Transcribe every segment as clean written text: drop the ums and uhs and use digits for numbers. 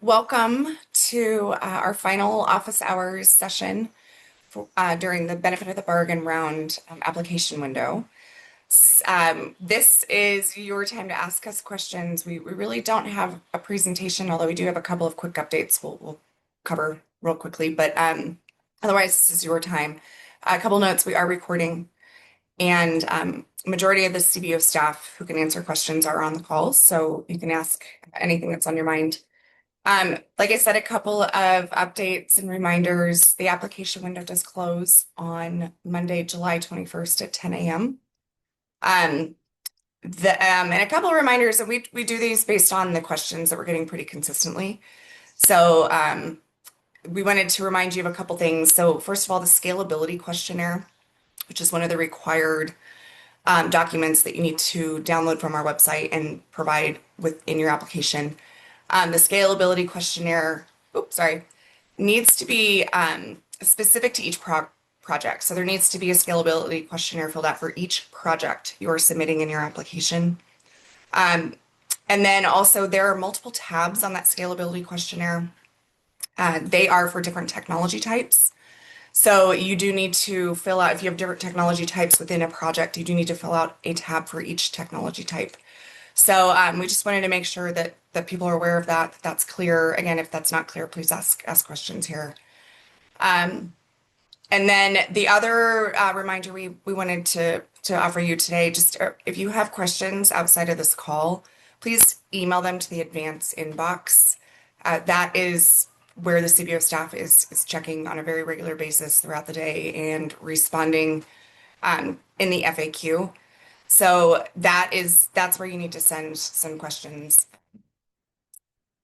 Welcome to our final office hours session during the benefit of the bargain round application window. This is your time to ask us questions. We really don't have a presentation, although we do have a couple of quick updates we'll cover real quickly, but otherwise this is your time. A couple notes, we are recording, and majority of the CBO staff who can answer questions are on the call, so you can ask anything that's on your mind. Like I said, a couple of updates and reminders. The application window does close on Monday, July 21st at 10 a.m. And a couple of reminders, and we do these based on the questions that we're getting pretty consistently. So we wanted to remind you of a couple things. So first of all, the scalability questionnaire, which is one of the required documents that you need to download from our website and provide within your application. The scalability questionnaire, needs to be specific to each project. So there needs to be a scalability questionnaire filled out for each project you're submitting in your application. And then also there are multiple tabs on that scalability questionnaire. They are for different technology types. So you do need to fill out, if you have different technology types within a project, you do need to fill out a tab for each technology type. So we just wanted to make sure that people are aware of that, that's clear. Again, if that's not clear, please ask questions here. And then the other reminder we wanted to offer you today, just if you have questions outside of this call, please email them to the advance inbox. That is where the CBO staff is checking on a very regular basis throughout the day and responding in the FAQ. So that's where you need to send some questions.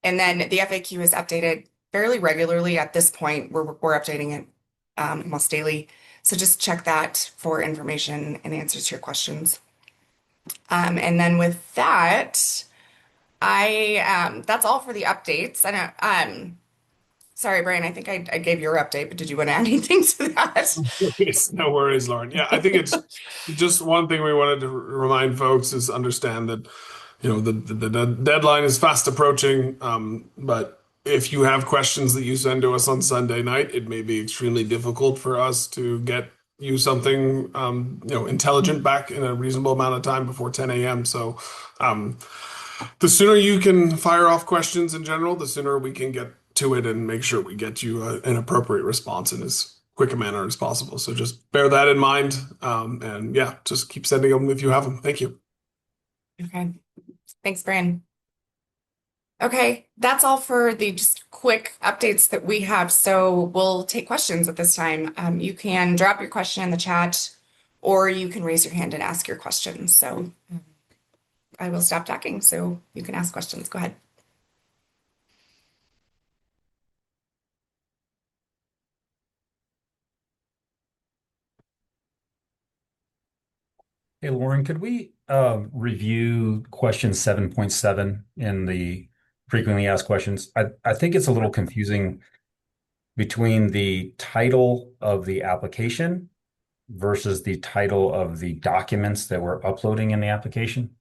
And then the FAQ is updated fairly regularly at this point. We're updating it almost daily. So just check that for information and answers to your questions. And then with that, that's all for the updates. I know, sorry, Brian, I think I gave your update, but did you want to add anything to that? Yes, no worries, Lauren. Yeah, I think it's just one thing we wanted to remind folks is understand that, the deadline is fast approaching. But if you have questions that you send to us on Sunday night, it may be extremely difficult for us to get you something, intelligent back in a reasonable amount of time before 10 a.m. So, the sooner you can fire off questions in general, the sooner we can get to it and make sure we get you an appropriate response in as quick a manner as possible. So just bear that in mind. And yeah, just keep sending them if you have them. Thank you. Okay. Thanks, Brian. Okay, that's all for the just quick updates that we have. So we'll take questions at this time. You can drop your question in the chat, or you can raise your hand and ask your question. So I will stop talking so you can ask questions. Go ahead. Hey, Lauren, could we review question 7.7 in the frequently asked questions? I think it's a little confusing between the title of the application versus the title of the documents that we're uploading in the application.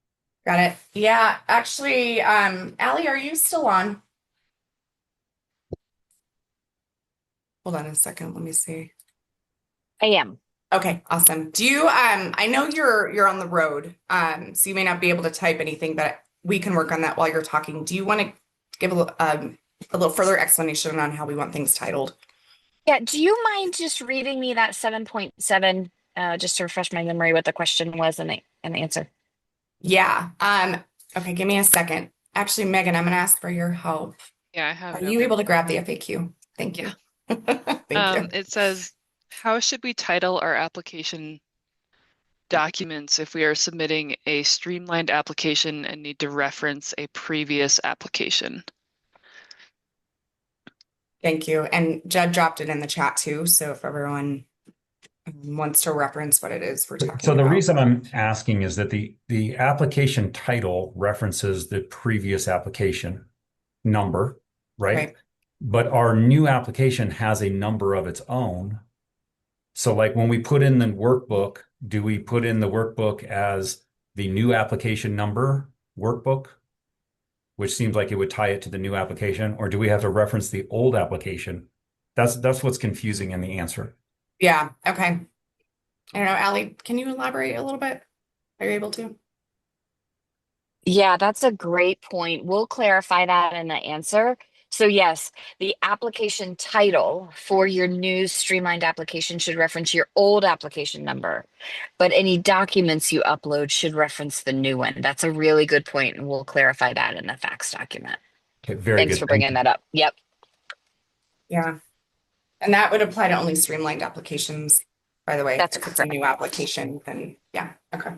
Got it. Yeah, actually, Allie, are you still on? Hold on a second. Let me see. I am. Okay, awesome. Do you I know you're on the road, so you may not be able to type anything, but we can work on that while you're talking. Do you want to give a little further explanation on how we want things titled? Yeah, do you mind just reading me that 7.7 just to refresh my memory what the question was and the answer? Yeah. Okay, give me a second. Actually, Megan, I'm gonna ask for your help. Yeah, I have Are it you open. able to grab the FAQ? Thank you. Thank you. It says, how should we title our application documents if we are submitting a streamlined application and need to reference a previous application? Thank you. And Judd dropped it in the chat too, so if everyone wants to reference what it is we're talking So the about. reason I'm asking is that the application title references the previous application number, right? Right. But our new application has a number of its own. So like when we put in the workbook, do we put in the workbook as the new application number workbook? which seems like it would tie it to the new application, or do we have to reference the old application? That's what's confusing in the answer. Yeah, okay. I don't know, Allie, can you elaborate a little bit? Are you able to? Yeah, that's a great point. We'll clarify that in the answer. So yes, the application title for your new streamlined application should reference your old application number, but any documents you upload should reference the new one. That's a really good point, and we'll clarify that in the fax document. Okay, very Thanks good. for Thank bringing you. that up. Yep. Yeah. And that would apply to only streamlined applications, by the way. That's If it's a new application, then yeah, okay.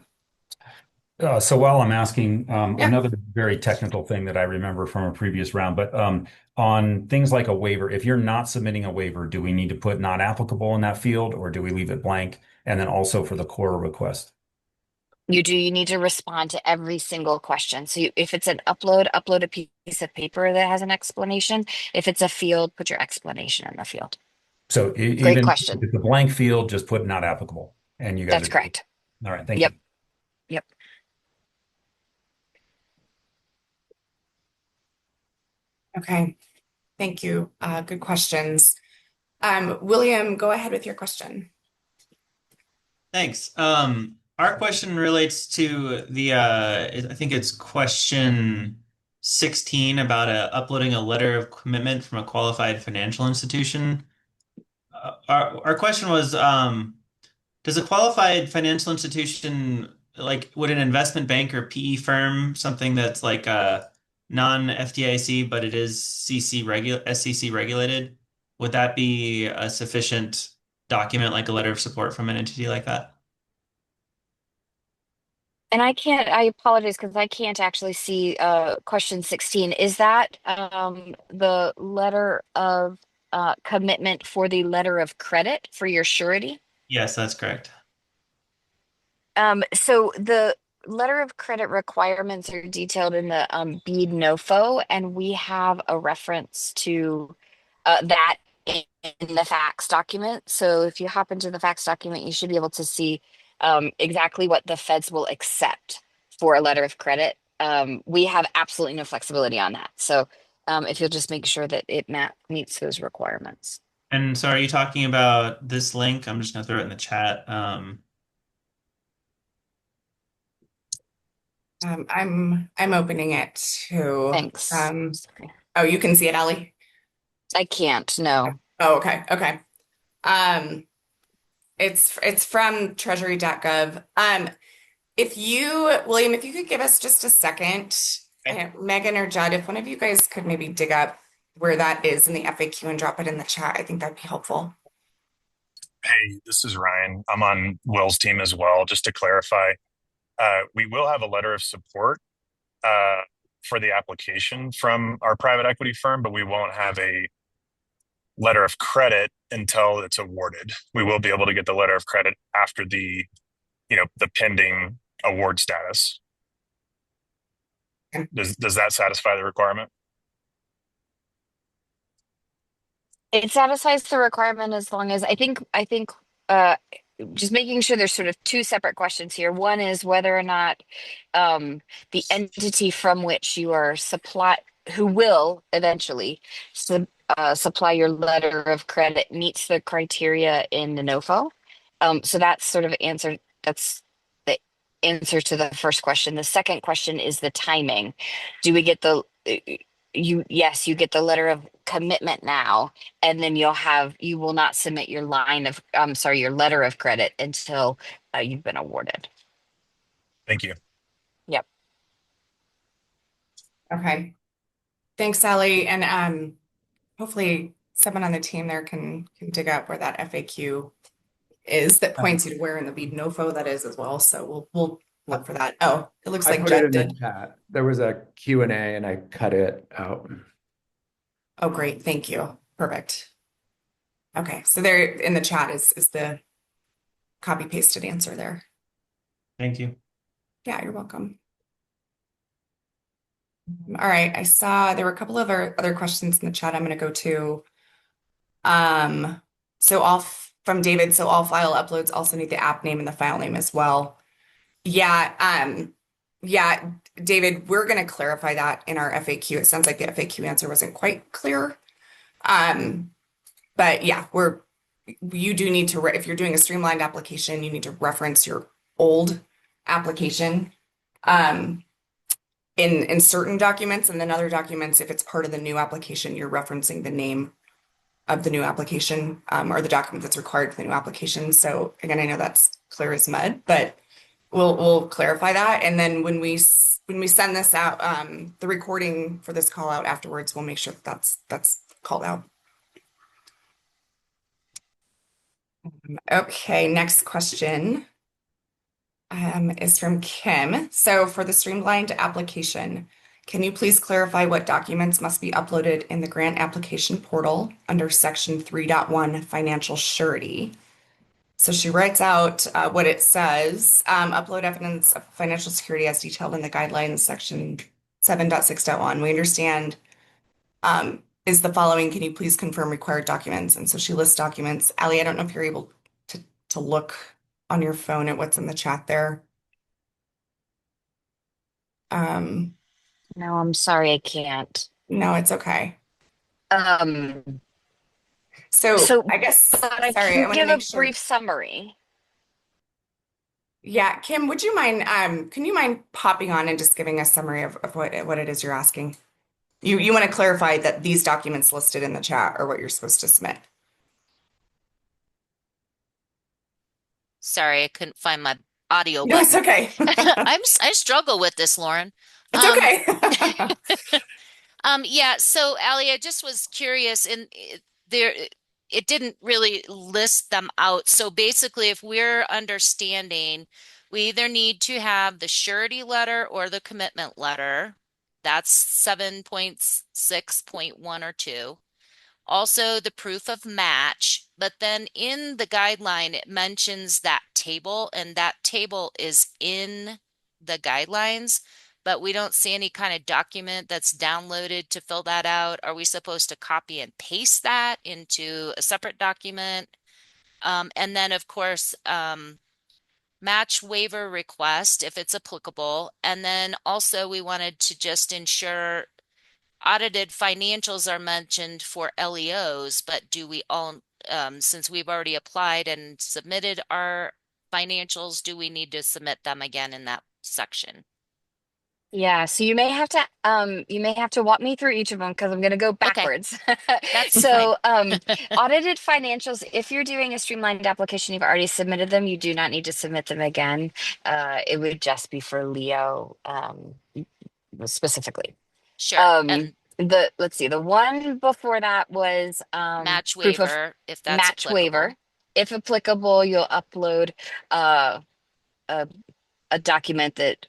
So while I'm asking, Yeah. another very technical thing that I remember from a previous round, but on things like a waiver, if you're not submitting a waiver, do we need to put not applicable in that field, or do we leave it blank? And then also for the core request. You do. You need to respond to every single question. So if it's an upload a piece of paper that has an explanation. If it's a field, put your explanation in the field. So Great even if question. it's a blank field, just put not applicable. And you guys That's are correct. all right. Thank Yep. you. Yep. Okay. Thank you. Good questions. William, go ahead with your question. Thanks. Our question relates to the I think it's question 16 about uploading a letter of commitment from a qualified financial institution. Our question was, does a qualified financial institution, like would an investment bank or PE firm, something that's like non-FDIC, but it is SEC regulated, would that be a sufficient document, like a letter of support from an entity like that? And I apologize because I can't actually see question 16. Is that the letter of commitment for the letter of credit for your surety? Yes, that's correct. So the letter of credit requirements are detailed in the BEAD NOFO, and we have a reference to that in the fax document. So if you hop into the fax document, you should be able to see exactly what the feds will accept for a letter of credit. We have absolutely no flexibility on that. So if you'll just make sure that it meets those requirements. And so are you talking about this link? I'm just going to throw it in the chat. I'm opening it to Thanks. Sorry. oh, you can see it, Allie? I can't, no. Oh, okay. Okay. It's from treasury.gov. William, if you could give us just a second, Okay. Megan or Judd, if one of you guys could maybe dig up where that is in the FAQ and drop it in the chat, I think that'd be helpful. Hey, this is Ryan. I'm on Will's team as well. Just to clarify, we will have a letter of support for the application from our private equity firm, but we won't have a letter of credit until it's awarded. We will be able to get the letter of credit after the pending award status. Okay. Does that satisfy the requirement? It satisfies the requirement as long as I think just making sure there's sort of two separate questions here. One is whether or not the entity from which you are who will eventually supply your letter of credit meets the criteria in the NOFO. So that's sort of that's the answer to the first question. The second question is the timing. Do we get yes, you get the letter of commitment now, and then you will not submit your your letter of credit until you've been awarded. Thank you. Yep. Okay. Thanks, Sally. And hopefully someone on the team there can dig up where that FAQ is that points you to where in the BEAD NOFO that is as well. So we'll look for that. Oh, it looks I like put Judd it in the did. chat. There was a Q&A and I cut it out. Oh, great. Thank you. Perfect. Okay. So there in the chat is the copy pasted answer there. Thank you. Yeah, you're welcome. All right. I saw there were a couple of other questions in the chat I'm going to go to. From David, so all file uploads also need the app name and the file name as well. Yeah, Yeah, David, we're going to clarify that in our FAQ. It sounds like the FAQ answer wasn't quite clear. But yeah, you do need to, if you're doing a streamlined application, you need to reference your old application in certain documents, and then other documents, if it's part of the new application, you're referencing the name of the new application or the document that's required for the new application. So again, I know that's clear as mud, but we'll clarify that. And then when we send this out, the recording for this call out afterwards, we'll make sure that's called out. Okay, next question is from Kim. So for the streamlined application, can you please clarify what documents must be uploaded in the grant application portal under section 3.1 financial surety? So she writes out what it says, upload evidence of financial security as detailed in the guidelines section 7.6.1. We understand is the following, can you please confirm required documents? And so she lists documents. Allie, I don't know if you're able to look on your phone at what's in the chat there. No, I'm sorry, I can't. No, it's okay. So I guess, but I sorry, I can want to give a make sure. brief summary. Yeah, Kim, would you mind, can you mind popping on and just giving a summary of what it is you're asking? You want to clarify that these documents listed in the chat are what you're supposed to submit. Sorry, I couldn't find my audio No, it's button. okay. I struggle with this, Lauren. It's okay. Yeah, so Allie, I just was curious, and it didn't really list them out. So basically, if we're understanding, we either need to have the surety letter or the commitment letter. That's 7.6.1 or 2. Also, the proof of match, but then in the guideline, it mentions that table, and that table is in the guidelines, but we don't see any kind of document that's downloaded to fill that out. Are we supposed to copy and paste that into a separate document? And then, of course, match waiver request, if it's applicable. And then also we wanted to just ensure audited financials are mentioned for LEOs, but do we all, since we've already applied and submitted our financials, do we need to submit them again in that section? Yeah, so you may have to walk me through each of them because I'm going to go backwards. That's So, audited financials, if you're doing a streamlined application, you've already submitted them, you do not need to submit them again. It would just be for Leo, specifically. Sure. And Let's see, the one before that was match proof of waiver, if that's match applicable. waiver. If applicable, you'll upload a document that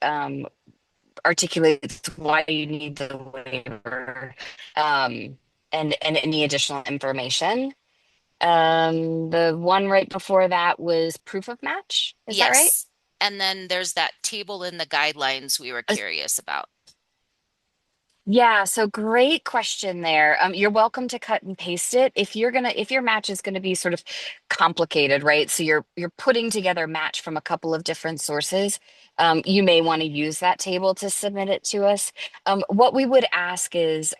articulates why you need the waiver and any additional information. The one right before that was proof of match. Is that right? Yes. And then there's that table in the guidelines we were curious about. Yeah, so great question there. You're welcome to cut and paste it. If your match is gonna be sort of complicated, right? So you're putting together match from a couple of different sources. You may want to use that table to submit it to us. What we would ask is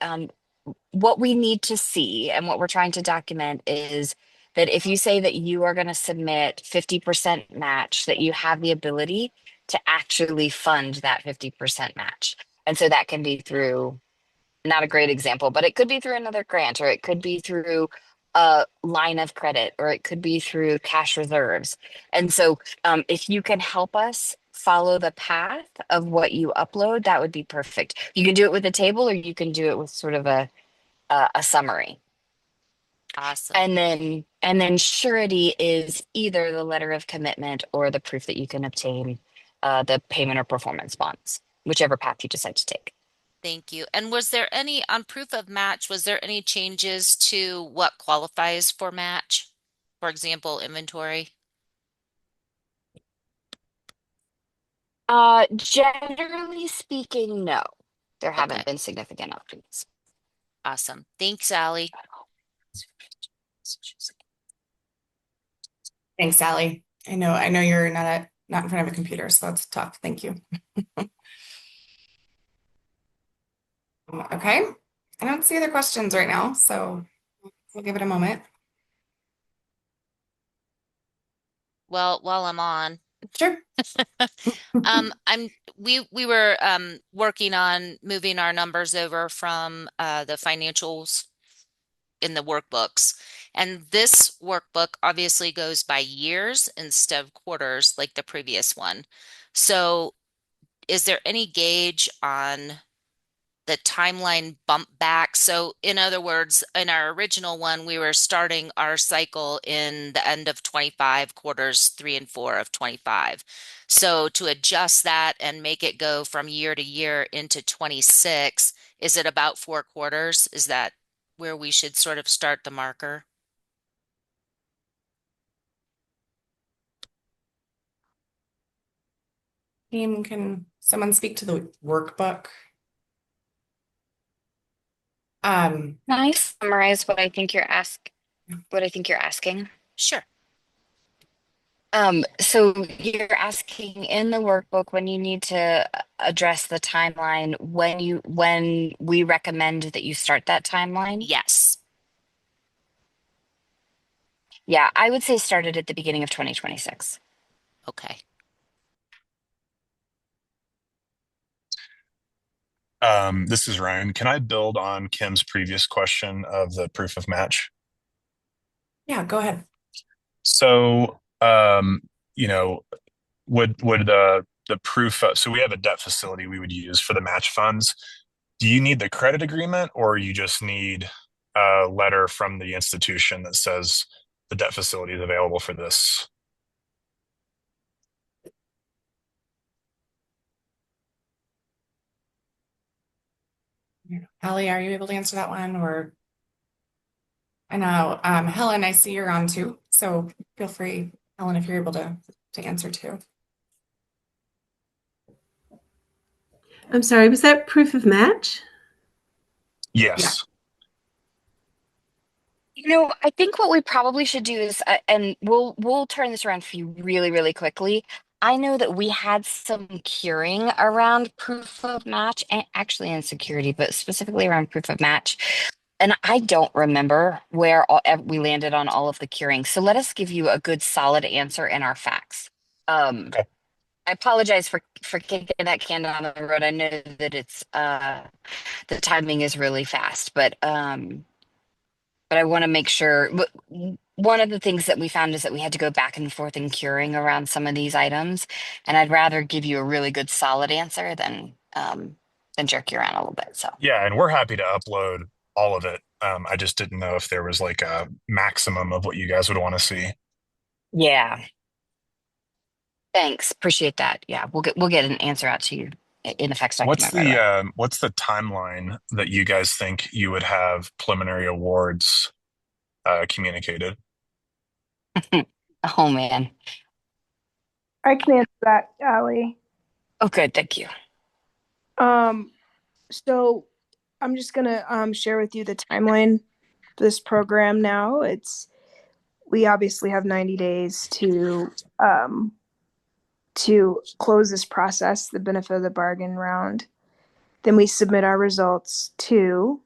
what we need to see and what we're trying to document is that if you say that you are going to submit 50% match, that you have the ability to actually fund that 50% match. And so that can be through, not a great example, but it could be through another grant, or it could be through a line of credit, or it could be through cash reserves. And so if you can help us follow the path of what you upload, that would be perfect. You can do it with a table, or you can do it with sort of a summary. Awesome. And then surety is either the letter of commitment or the proof that you can obtain the payment or performance bonds, whichever path you decide to take. Thank you. And was there any, on proof of match, was there any changes to what qualifies for match? For example, inventory? Generally speaking, no. There haven't been significant updates. Awesome. Thanks, Allie. Thanks, Allie. I know you're not in front of a computer, so that's tough. Thank you. Okay, I don't see other questions right now, so we'll give it a moment. Well, while I'm on, Sure. we were working on moving our numbers over from the financials in the workbooks. And this workbook obviously goes by years instead of quarters like the previous one. So is there any gauge on the timeline bump back? So in other words, in our original one, we were starting our cycle in the end of 25, quarters 3 and 4 of 25. So to adjust that and make it go from year to year into 26, is it about 4 quarters? Is that where we should sort of start the marker? Team, can someone speak to the workbook? Can I summarize what I think you're asking? Sure. So you're asking in the workbook when you need to address the timeline, when we recommend that you start that timeline? Yes. Yeah, I would say start it at the beginning of 2026. Okay. This is Ryan. Can I build on Kim's previous question of the proof of match? Yeah, go ahead. So, you know, would the proof so we have a debt facility we would use for the match funds. Do you need the credit agreement, or you just need a letter from the institution that says the debt facility is available for this? Ellie, are you able to answer that one? Or I know, Helen, I see you're on too, so feel free, Helen, if you're able to answer too. I'm sorry, was that proof of match? Yes. I think what we probably should do is, and we'll turn this around for you really, really quickly. I know that we had some curing around proof of match, and actually in security, but specifically around proof of match. And I don't remember where we landed on all of the curing. So let us give you a good, solid answer in our facts. Okay. I apologize for kicking that can down the road. I know that it's the timing is really fast, but I want to make sure. One of the things that we found is that we had to go back and forth in curing around some of these items, and I'd rather give you a really good, solid answer than jerk you around a little bit. So Yeah, and we're happy to upload all of it. I just didn't know if there was like a maximum of what you guys would want to see. yeah, thanks, appreciate that. Yeah, we'll get an answer out to you in the facts document right away. What's the timeline that you guys think you would have preliminary awards communicated? Oh man. I can answer that, Allie. Oh, good, thank you. So I'm just gonna share with you the timeline for this program now. We obviously have 90 days to close this process, the benefit of the bargain round. Then we submit our results to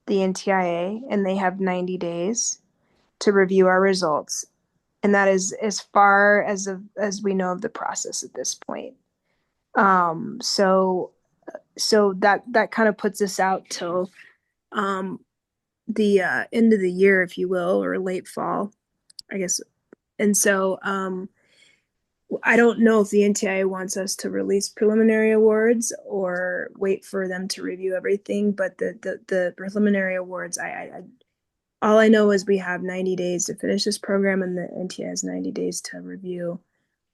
the NTIA, and they have 90 days to review our results. And that is as far as we know of the process at this point. So that kind of puts us out till the end of the year, if you will, or late fall, I guess. And so I don't know if the NTIA wants us to release preliminary awards or wait for them to review everything, but the preliminary awards, all I know is we have 90 days to finish this program, and the NTIA has 90 days to review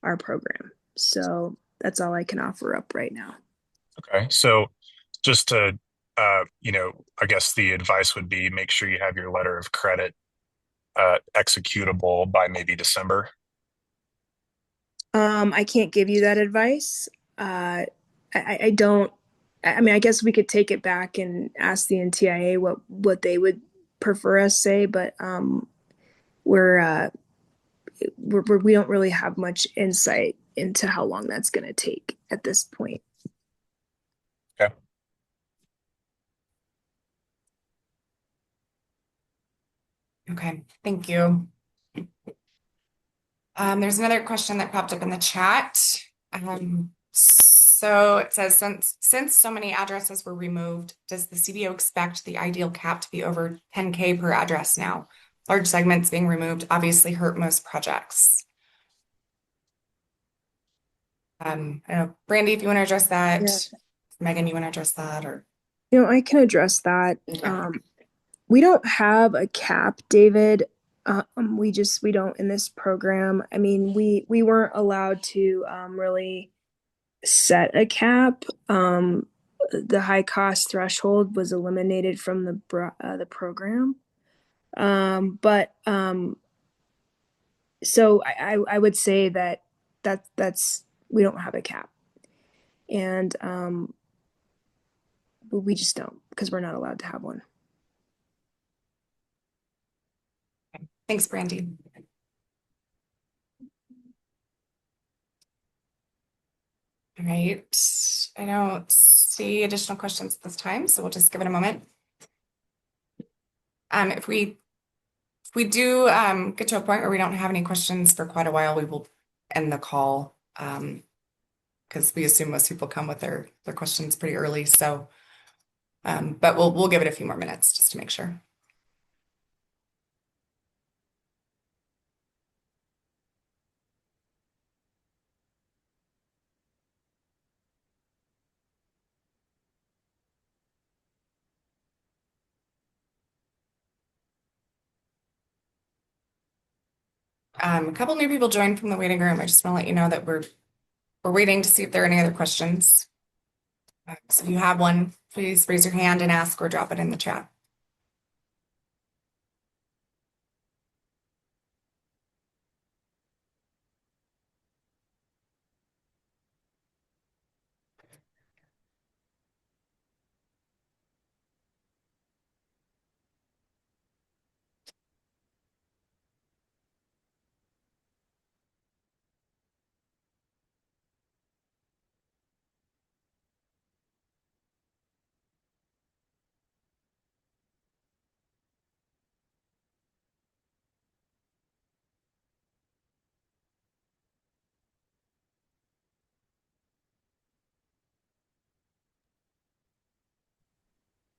our program. So that's all I can offer up right now. Okay, so just to, I guess the advice would be make sure you have your letter of credit executable by maybe December. I can't give you that advice. I don't. I mean, I guess we could take it back and ask the NTIA what they would prefer us say, but we don't really have much insight into how long that's going to take at this point. Okay. Okay, thank you. There's another question that popped up in the chat. So it says, since so many addresses were removed, does the CBO expect the ideal cap to be over 10K per address now? Large segments being removed obviously hurt most projects. I don't know, Brandy, if you want to address that. Yeah. Megan, you want to address that, or? I can address that. Okay. We don't have a cap, David. We don't in this program. I mean, we weren't allowed to really set a cap. The high cost threshold was eliminated from the program. So I would say that's we don't have a cap, and we just don't, because we're not allowed to have one. Thanks, Brandy. All right, I don't see additional questions at this time, so we'll just give it a moment. If we do get to a point where we don't have any questions for quite a while, we will end the call, because we assume most people come with their questions pretty early. So, but we'll give it a few more minutes just to make sure. A couple new people joined from the waiting room. I just want to let you know that we're waiting to see if there are any other questions. So if you have one, please raise your hand and ask, or drop it in the chat.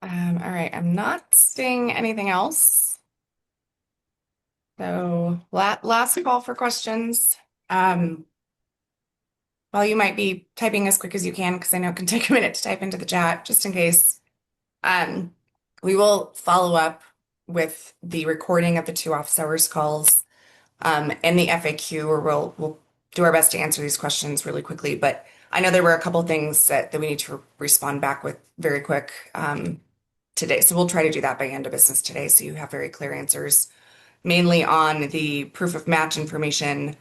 All right, I'm not seeing anything else. So last call for questions. While you might be typing as quick as you can, because I know it can take a minute to type into the chat, just in case. We will follow up with the recording of the 2 office hours calls, and the FAQ, where we'll do our best to answer these questions really quickly. But I know there were a couple things that we need to respond back with very quick today. So we'll try to do that by end of business today, so you have very clear answers, mainly on the proof of match information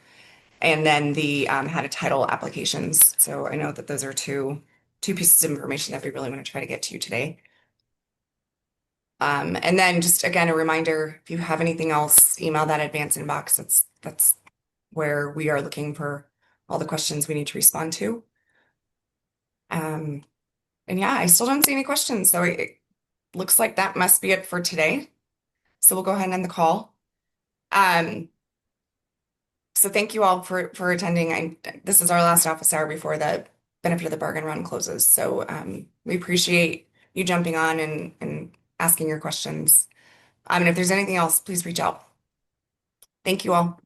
and then the how to title applications. So I know that those are two pieces of information that we really want to try to get to you today. And then just again, a reminder, if you have anything else, email that advance inbox. That's where we are looking for all the questions we need to respond to. And yeah, I still don't see any questions. So it looks like that must be it for today. So we'll go ahead and end the call. So thank you all for attending. This is our last office hour before the benefit of the bargain run closes. So we appreciate you jumping on and asking your questions. And if there's anything else, please reach out. Thank you all.